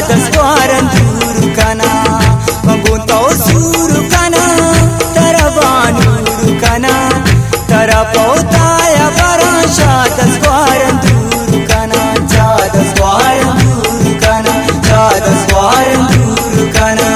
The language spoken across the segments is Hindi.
चादस्वारं दूरुकना मगुंतो सूरुकना तरबानूरुकना तरपोताय बरा चादस्वारं दूरुकना चादस्वारं दूरुकना चादस्वारं दूरुकना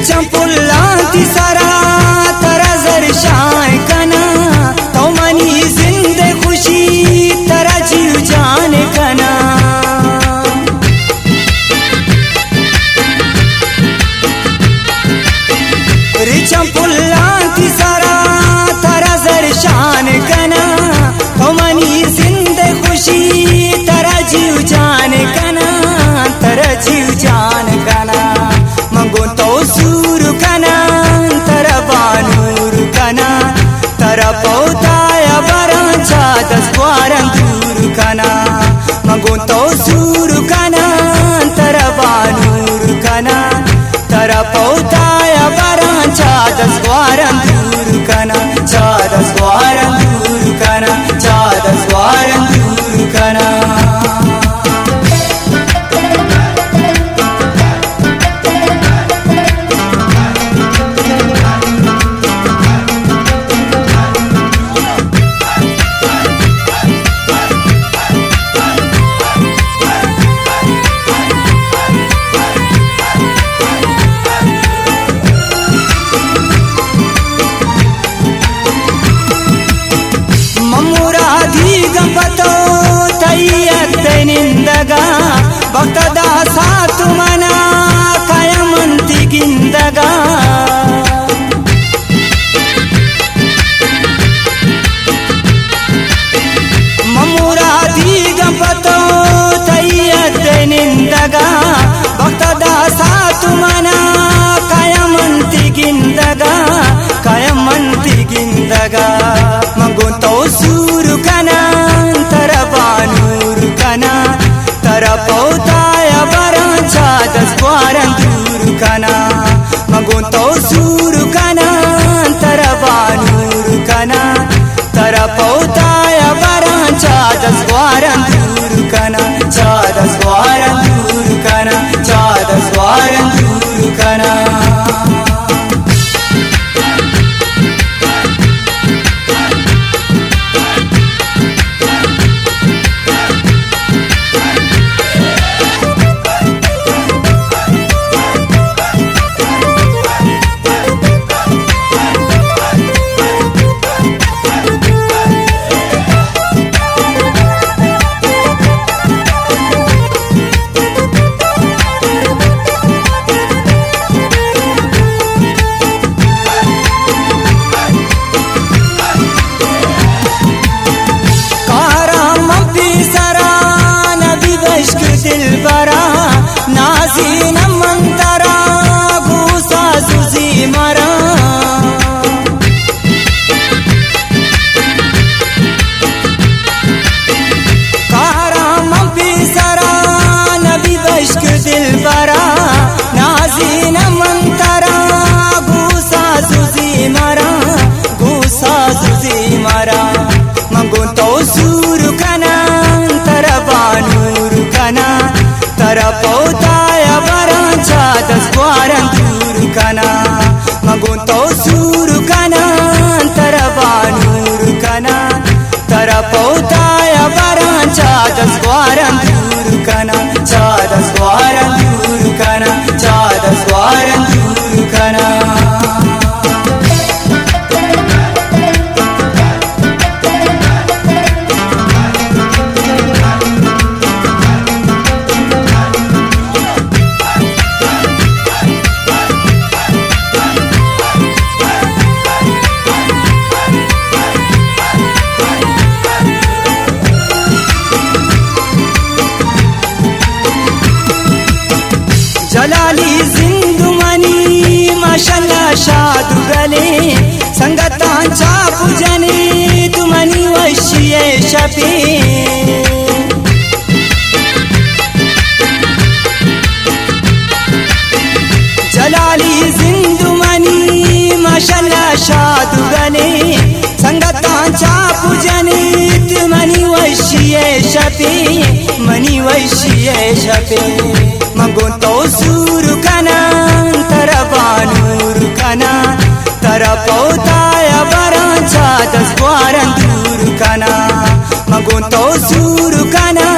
चंपुल्लांती सारा तरा जरशाय कना तो मनी जिंदे खुशी तरा जीव जाने कना रे चंपुल्लांती सारा तरा जरशान कना तो मनी जिंदे खुशी तरा जीव जाने कना तरा जीव जान कना मंगुंतो सूरुकना तरबानूरुकना तरपोताय बरा चादस्वारं दूरुकना मंगुंतो सूरुकना तरबानूरुकना तरपोताय बरा चादस्वारं दूरुकना चादस्वारं दूरुकना चादस्वारं दूरुकना भक्तदा सातु मना कायमंती गिंदगा ममुरादी गंपतो तैयते निंदगा भक्तदा सातु मना कायमंती गिंदगा मंगुंतो सूरुकना तरबानूरुकना तरपोताय बरा चादस्वारं दूरुकना मंगुंतो सूरुकना तरबानूरुकना तरपोताय बरा चादस्वारं दूरुकना चादस्वारं दूरुकना चादस्वारं दूरुकना नाज़ीन मंतरा गुसा सुजी मरा कारा मंपीसरा नबी बश्क दिल बरा नाज़ीन मंतरा गुसा सुजी मरा मंगुंतो सूरुकना तरबानूरुकना तरपोताय बरा चादस्वारं दूरुकना मंगुंतो सूरुकना तरबानूरुकना तरपोताय बरा चादस्वारं दूरुकना चादस्वारं दूरुकना चादस्वारं दूरुकना दुगले संगतांच्या पूजने तू मनी वैशिये शपे जलाली जिंदुमनी माशाल्लाह शादुगले संगतांच्या पूजनीत मनी वैशिये शपे मनी वैशिये शपे मगो तो सूर कना तरबानूर कना तरा पौताया बरांचा दस द्वारं दूर कना मगो तो सूर कना